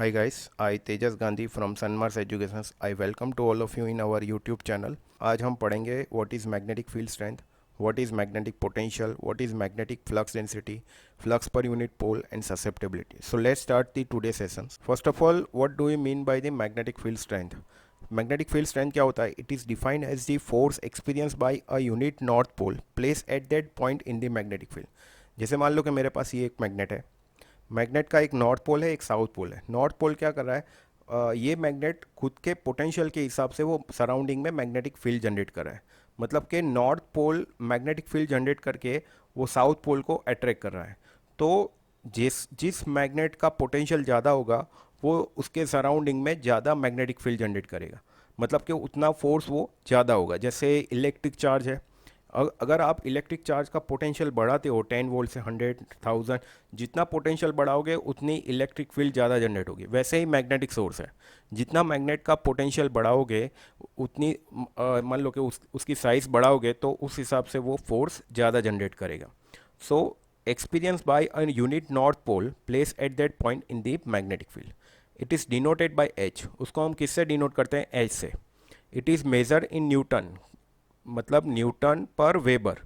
Hi guys, I Tejas Gandhi from Sunmars Educations. I welcome to all of you in our YouTube channel. आज हम पढ़ेंगे what is magnetic field strength, what is magnetic potential, what is magnetic flux density, flux per unit pole and susceptibility. So let's start the today sessions. First of all, what do we mean by the magnetic field strength? Magnetic field strength क्या होता है? It is defined as the force experienced by a unit north pole placed at that point in the magnetic field. जैसे मान लो कि मेरे पास ये एक magnet है। मैग्नेट का एक नॉर्थ पोल है, एक साउथ पोल है। नॉर्थ पोल क्या कर रहा है, ये मैग्नेट खुद के पोटेंशियल के हिसाब से वो सराउंडिंग में मैग्नेटिक फील्ड जनरेट कर रहा है। मतलब कि north pole magnetic field generate करके वो साउथ पोल को अट्रैक्ट कर रहा है। तो जिस जिस मैग्नेट का पोटेंशियल ज़्यादा होगा वो उसके सराउंडिंग में ज़्यादा मैग्नेटिक फील्ड जनरेट करेगा। मतलब कि उतना फोर्स वो ज़्यादा होगा। जैसे इलेक्ट्रिक चार्ज है, अगर आप इलेक्ट्रिक चार्ज का पोटेंशियल बढ़ाते हो 10 वोल्ट से 100,000, जितना पोटेंशियल बढ़ाओगे उतनी इलेक्ट्रिक फील्ड ज़्यादा जनरेट होगी। वैसे ही मैग्नेटिक सोर्स है, जितना मैग्नेट का पोटेंशियल बढ़ाओगे उतनी मान लो कि उसकी साइज़ बढ़ाओगे तो उस हिसाब से वो फोर्स ज़्यादा जनरेट करेगा। So experience by a unit north pole place at that point in the magnetic field, it is denoted by H. उसको हम किससे डिनोट करते हैं? एच से। It is measure in newton, मतलब newton per weber.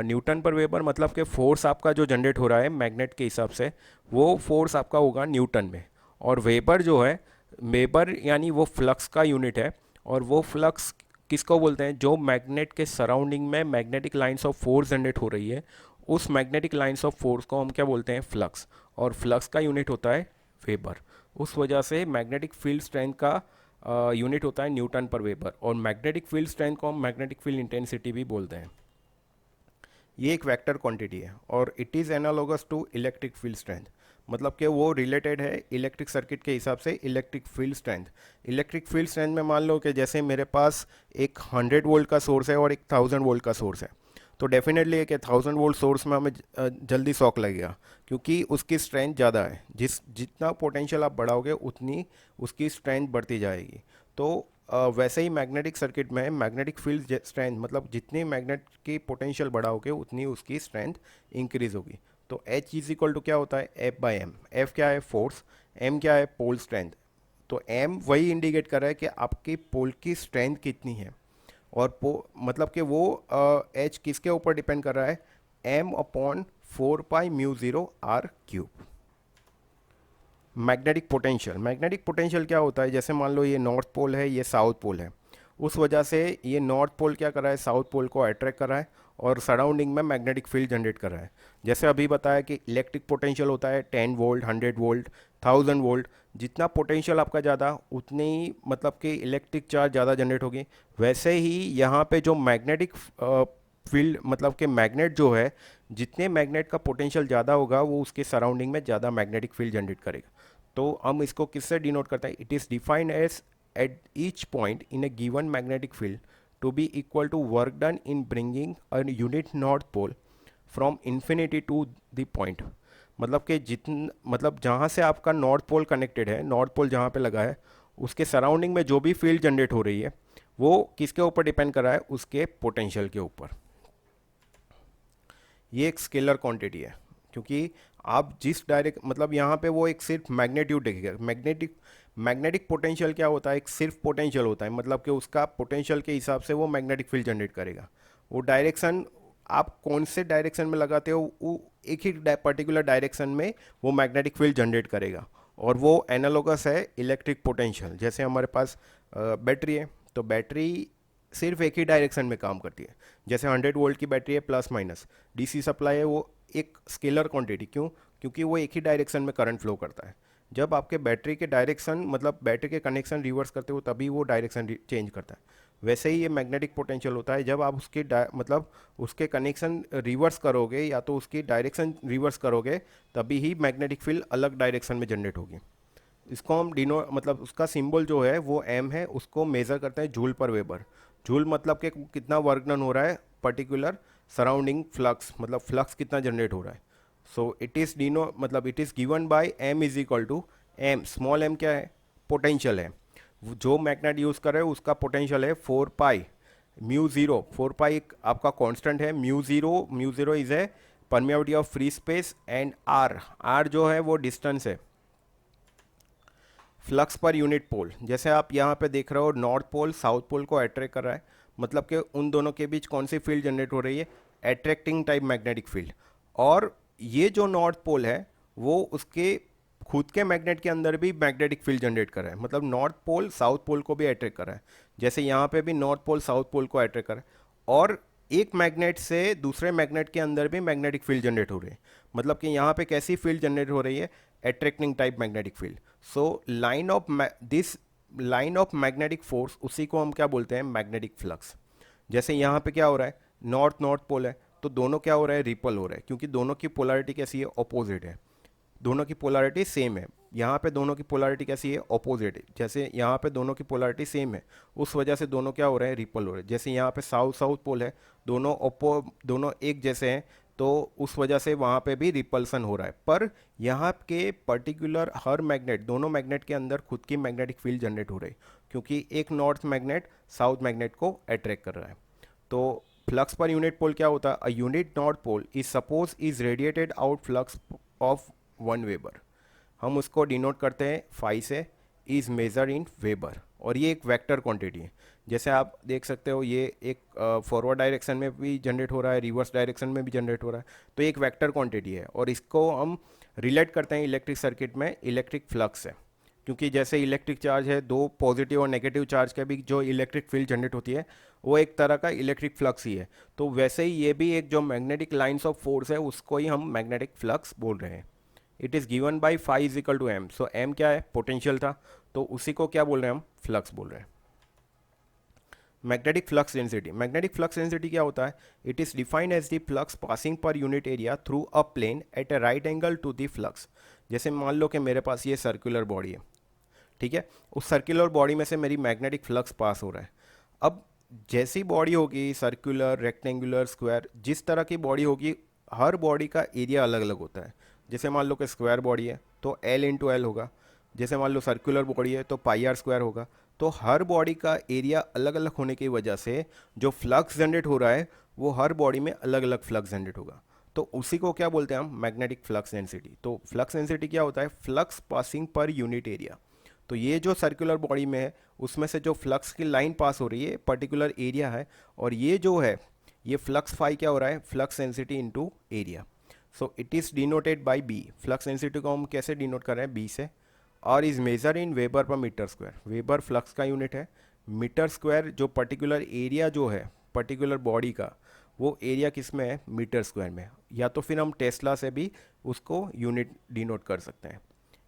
Newton per weber मतलब कि force आपका जो जनरेट हो रहा है मैग्नेट के हिसाब से वो फोर्स आपका होगा न्यूटन में। और वेबर जो है, वेबर यानी वो फ्लक्स का यूनिट है। और वो फ्लक्स किसको बोलते हैं? जो मैग्नेट के सराउंडिंग में magnetic lines of force generate हो रही है, उस मैग्नेटिक लाइंस ऑफ फोर्स को हम क्या बोलते हैं? फ्लक्स। और फ्लक्स का यूनिट होता है वेबर। उस वजह से मैग्नेटिक फील्ड स्ट्रेंथ का यूनिट होता है न्यूटन पर वेबर। और मैग्नेटिक फील्ड स्ट्रेंथ को हम मैग्नेटिक फील्ड इंटेंसिटी भी बोलते हैं। ये एक वेक्टर क्वांटिटी है और it is analogous to electric field strength. मतलब कि वो रिलेटेड है इलेक्ट्रिक सर्किट के हिसाब से electric field strength. Electric field strength में मान लो कि जैसे मेरे पास एक 100 वोल्ट का सोर्स है और एक 1000 वोल्ट का सोर्स है, तो डेफिनेटली एक 1000 वोल्ट सोर्स में हमें जल्दी शॉक लगेगा क्योंकि उसकी स्ट्रेंथ ज़्यादा है। जितना पोटेंशियल आप बढ़ाओगे उतनी उसकी स्ट्रेंथ बढ़ती जाएगी। तो वैसे ही मैग्नेटिक सर्किट में मैग्नेटिक फील्ड स्ट्रेंथ मतलब जितनी मैग्नेट की पोटेंशियल बढ़ाओगे उतनी उसकी स्ट्रेंथ इंक्रीज होगी। तो H इज इक्वल टू क्या होता है? F by M. F क्या है? फोर्स। M क्या है? Pole strength. तो M वही इंडिकेट कर रहा है कि आपकी पोल की स्ट्रेंथ कितनी है। और मतलब कि वो H किसके ऊपर डिपेंड कर रहा है? M upon 4π μ0 r cube. Magnetic potential क्या होता है? जैसे मान लो ये नॉर्थ पोल है, ये साउथ पोल है। उस वजह से ये नॉर्थ पोल क्या कर रहा है? साउथ पोल को अट्रैक्ट कर रहा है और सराउंडिंग में मैग्नेटिक फील्ड जनरेट कर रहा है। जैसे अभी बताया कि इलेक्ट्रिक पोटेंशियल होता है 10 वोल्ट, 100 वोल्ट, 1000 वोल्ट। जितना पोटेंशियल आपका ज़्यादा उतनी ही मतलब कि इलेक्ट्रिक चार्ज ज़्यादा जनरेट होगी। वैसे ही यहाँ पे जो मैग्नेटिक फील्ड मतलब कि मैग्नेट जो है, जितने मैग्नेट का पोटेंशियल ज़्यादा होगा वो उसके सराउंडिंग में ज़्यादा मैग्नेटिक फील्ड जनरेट करेगा। तो हम इसको किससे डिनोट करते हैं? It is defined as at each point in a given magnetic field to be equal to work done in bringing a unit north pole from infinity to the point. मतलब कि मतलब जहाँ से आपका नॉर्थ पोल कनेक्टेड है, north pole जहाँ पे लगा है, उसके सराउंडिंग में जो भी फील्ड जनरेट हो रही है वो किसके ऊपर डिपेंड कर रहा है? उसके पोटेंशियल के ऊपर। ये एक स्केलर क्वांटिटी है क्योंकि आप जिस डायरेक्ट मतलब यहाँ पे वो एक सिर्फ मैग्नेट्यूड देखेगा। मैग्नेटिक पोटेंशियल क्या होता है? एक सिर्फ पोटेंशियल होता है। मतलब कि उसका पोटेंशियल के हिसाब से वो मैग्नेटिक फील्ड जनरेट करेगा। वो डायरेक्शन आप कौन से डायरेक्शन में लगाते हो, वो एक ही पर्टिकुलर डायरेक्शन में वो मैग्नेटिक फील्ड जनरेट करेगा। और वो एनालोगस है इलेक्ट्रिक पोटेंशियल। जैसे हमारे पास बैटरी है, तो बैटरी सिर्फ एक ही डायरेक्शन में काम करती है। जैसे 100 वोल्ट की बैटरी है, प्लस माइनस डीसी सप्लाई है, वो एक स्केलर क्वांटिटी। क्यों? क्योंकि वो एक ही डायरेक्शन में करंट फ्लो करता है। जब आपके बैटरी के डायरेक्शन मतलब बैटरी के कनेक्शन रिवर्स करते हो तभी वो डायरेक्शन चेंज करता है। वैसे ही ये मैग्नेटिक पोटेंशियल होता है। जब आप उसके मतलब उसके कनेक्शन रिवर्स करोगे या तो उसकी डायरेक्शन रिवर्स करोगे तभी ही मैग्नेटिक फील्ड अलग डायरेक्शन में जनरेट होगी। इसको हम डिनो मतलब उसका सिंबल जो है वो एम है, उसको मेज़र करते हैं जूल पर वेबर। जूल मतलब कि कितना वर्क डन हो रहा है पर्टिकुलर सराउंडिंग फ्लक्स, मतलब फ्लक्स कितना जनरेट हो रहा है। सो इट इज़ डिनो मतलब it is given by M is equal to M. Small M क्या है? पोटेंशियल है। जो मैग्नेट यूज़ कर रहे हो उसका पोटेंशियल है 4π μ0। 4π एक आपका कांस्टेंट है। Mu zero is a permeability of free space and R जो है वो डिस्टेंस है। फ्लक्स पर यूनिट पोल, जैसे आप यहाँ पे देख रहे हो नॉर्थ पोल साउथ पोल को अट्रैक्ट कर रहा है, मतलब कि उन दोनों के बीच कौन सी फील्ड जनरेट हो रही है, अट्रैक्टिंग टाइप मैग्नेटिक फील्ड। और ये जो नॉर्थ पोल है वो उसके खुद के मैग्नेट के अंदर भी मैग्नेटिक फील्ड जनरेट कर रहा है, मतलब नॉर्थ पोल साउथ पोल को भी अट्रैक्ट कर रहा है, जैसे यहाँ पे भी नॉर्थ पोल साउथ पोल को अट्रैक्ट कर रहा है। और एक मैग्नेट से दूसरे मैग्नेट के अंदर भी मैग्नेटिक फील्ड जनरेट हो रही है, मतलब कि यहाँ पे कैसी फील्ड जनरेट हो रही है, attracting type magnetic field. So line of magnetic force, उसी को हम क्या बोलते हैं, मैग्नेटिक फ्लक्स। जैसे यहाँ पे क्या हो रहा है, नॉर्थ नॉर्थ पोल है, तो दोनों क्या हो रहा है, रिपल हो रहा है, क्योंकि दोनों की पोलैरिटी कैसी है, ऑपोजिट है। दोनों की पोलैरिटी सेम है, यहाँ पे दोनों की पोलैरिटी कैसी है, ऑपोजिट है। जैसे यहाँ पे दोनों की पोलैरिटी सेम है, उस वजह से दोनों क्या हो रहे हैं, रिपल हो रहे हैं। जैसे यहाँ पे साउथ साउथ पोल है, दोनों एक जैसे हैं, तो उस वजह से वहाँ पे भी रिपल्सन हो रहा है। पर यहाँ के पर्टिकुलर हर मैग्नेट, दोनों मैग्नेट के अंदर खुद की मैग्नेटिक फील्ड जनरेट हो रही है, क्योंकि एक नॉर्थ मैग्नेट साउथ मैग्नेट को अट्रैक्ट कर रहा है। तो फ्लक्स पर यूनिट पोल क्या होता है, a unit north pole is suppose is radiated out flux of 1 weber. हम उसको डिनोट करते हैं फाई से, इज मेजर इन वेबर, और ये एक वेक्टर क्वांटिटी है। जैसे आप देख सकते हो ये एक फॉरवर्ड डायरेक्शन में भी जनरेट हो रहा है, रिवर्स डायरेक्शन में भी जनरेट हो रहा है, तो एक वेक्टर क्वांटिटी है। और इसको हम रिलेट करते हैं इलेक्ट्रिक सर्किट में इलेक्ट्रिक फ्लक्स से, क्योंकि जैसे इलेक्ट्रिक चार्ज है, दो पॉजिटिव और नेगेटिव चार्ज के बीच जो इलेक्ट्रिक फील्ड जनरेट होती है वो एक तरह का इलेक्ट्रिक फ्लक्स ही है। तो वैसे ही ये भी एक जो मैग्नेटिक लाइंस ऑफ फोर्स है उसको ही हम मैग्नेटिक फ्लक्स बोल रहे हैं। It is given by phi is equal to M. So M क्या है, पोटेंशियल था, तो उसी को क्या बोल रहे हैं हम, फ्लक्स बोल रहे हैं। Magnetic flux density, magnetic flux density क्या होता है, it is defined as the flux passing per unit area through a plane at a right angle to the flux. जैसे मान लो कि मेरे पास ये सर्कुलर बॉडी है, ठीक है, उस सर्कुलर बॉडी में से मेरी मैग्नेटिक फ्लक्स पास हो रहा है। अब जैसी बॉडी होगी, सर्कुलर, रेक्टेंगुलर, स्क्वायर, जिस तरह की बॉडी होगी, हर बॉडी का एरिया अलग अलग होता है। जैसे मान लो कि स्क्वायर बॉडी है तो एल इंटू एल होगा, जैसे मान लो सर्कुलर बॉडी है तो पाई आर स्क्वायर होगा। तो हर बॉडी का एरिया अलग अलग होने की वजह से जो फ्लक्स जनरेट हो रहा है वो हर बॉडी में अलग अलग फ्लक्स जनरेट होगा। तो उसी को क्या बोलते हैं हम, मैग्नेटिक फ्लक्स डेंसिटी। तो फ्लक्स डेंसिटी क्या होता है, flux passing per unit area. तो ये जो सर्कुलर बॉडी में है उसमें से जो फ्लक्स की लाइन पास हो रही है पर्टिकुलर एरिया है, और ये जो है ये फ्लक्स फाई क्या हो रहा है, flux density into area. So it is denoted by B. Flux density को हम कैसे डिनोट कर रहे हैं, बी से, और is measure in weber per metre square. Weber flux का यूनिट है, मीटर स्क्वायर जो पर्टिकुलर एरिया जो है पर्टिकुलर बॉडी का, वो एरिया किस में है, मीटर स्क्वायर में। या तो फिर हम टेस्ला से भी उसको यूनिट डिनोट कर सकते हैं।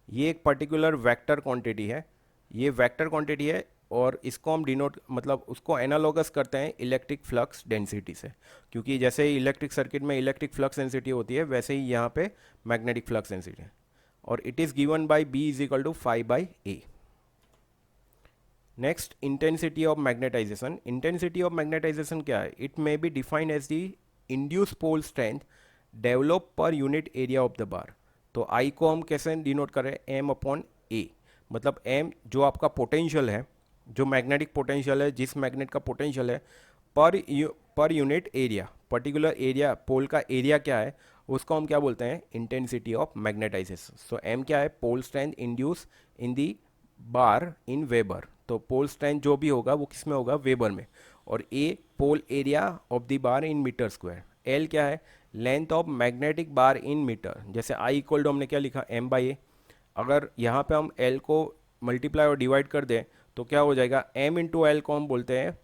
ये एक पर्टिकुलर वेक्टर क्वांटिटी है, ये वेक्टर क्वांटिटी है, और इसको हम डिनोट मतलब उसको एनालॉगस करते हैं इलेक्ट्रिक फ्लक्स डेंसिटी से, क्योंकि जैसे इलेक्ट्रिक सर्किट में इलेक्ट्रिक फ्लक्स डेंसिटी होती है वैसे ही यहाँ पे मैग्नेटिक फ्लक्स डेंसिटी है। और it is given by B is equal to phi by A. Next, intensity of magnetisation. Intensity of magnetisation क्या है, it may be defined as the induce pole strength develop per unit area of the bar. तो I को हम कैसे denote करें, M upon ए, मतलब M जो आपका पोटेंशियल है, जो मैग्नेटिक पोटेंशियल है, जिस मैग्नेट का पोटेंशियल है, per unit area, particular area pole का एरिया क्या है उसको हम क्या बोलते हैं, intensity of magnetization. So M क्या है, pole strength induce in the bar in weber. तो पोल स्ट्रेंथ जो भी होगा वो किस में होगा, वेबर में। और A pole area of the bar in metre square. L क्या है, length of magnetic bar in metre. जैसे आई इक्वल टू हमने क्या लिखा, एम बाई ए। अगर यहाँ पे हम एल को मल्टीप्लाई और डिवाइड कर दें तो क्या हो जाएगा, एम इंटू एल को हम बोलते हैं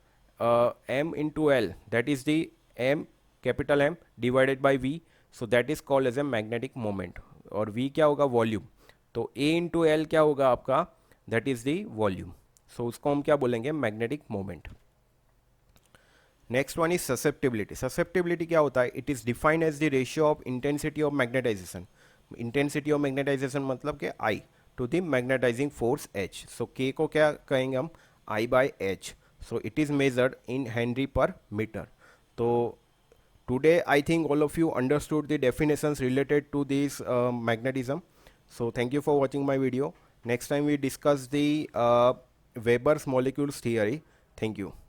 M into L, that is the M capital M divided by V, so that is called as a magnetic moment. और वी क्या होगा, वॉल्यूम। तो ए इंटू एल क्या होगा आपका, that is the volume. So उसको हम क्या बोलेंगे, magnetic moment. Next one is susceptibility. Susceptibility क्या होता है, it is defined as the ratio of intensity of magnetisation. Intensity of magnetisation मतलब कि I to the magnetising force H. So K को क्या कहेंगे हम, I by H. So it is measured in henry per metre. तो today I think all of you understood the definitions related to this magnetism. So thank you for watching my video. Next time we discuss the Weber's molecules theory. Thank you.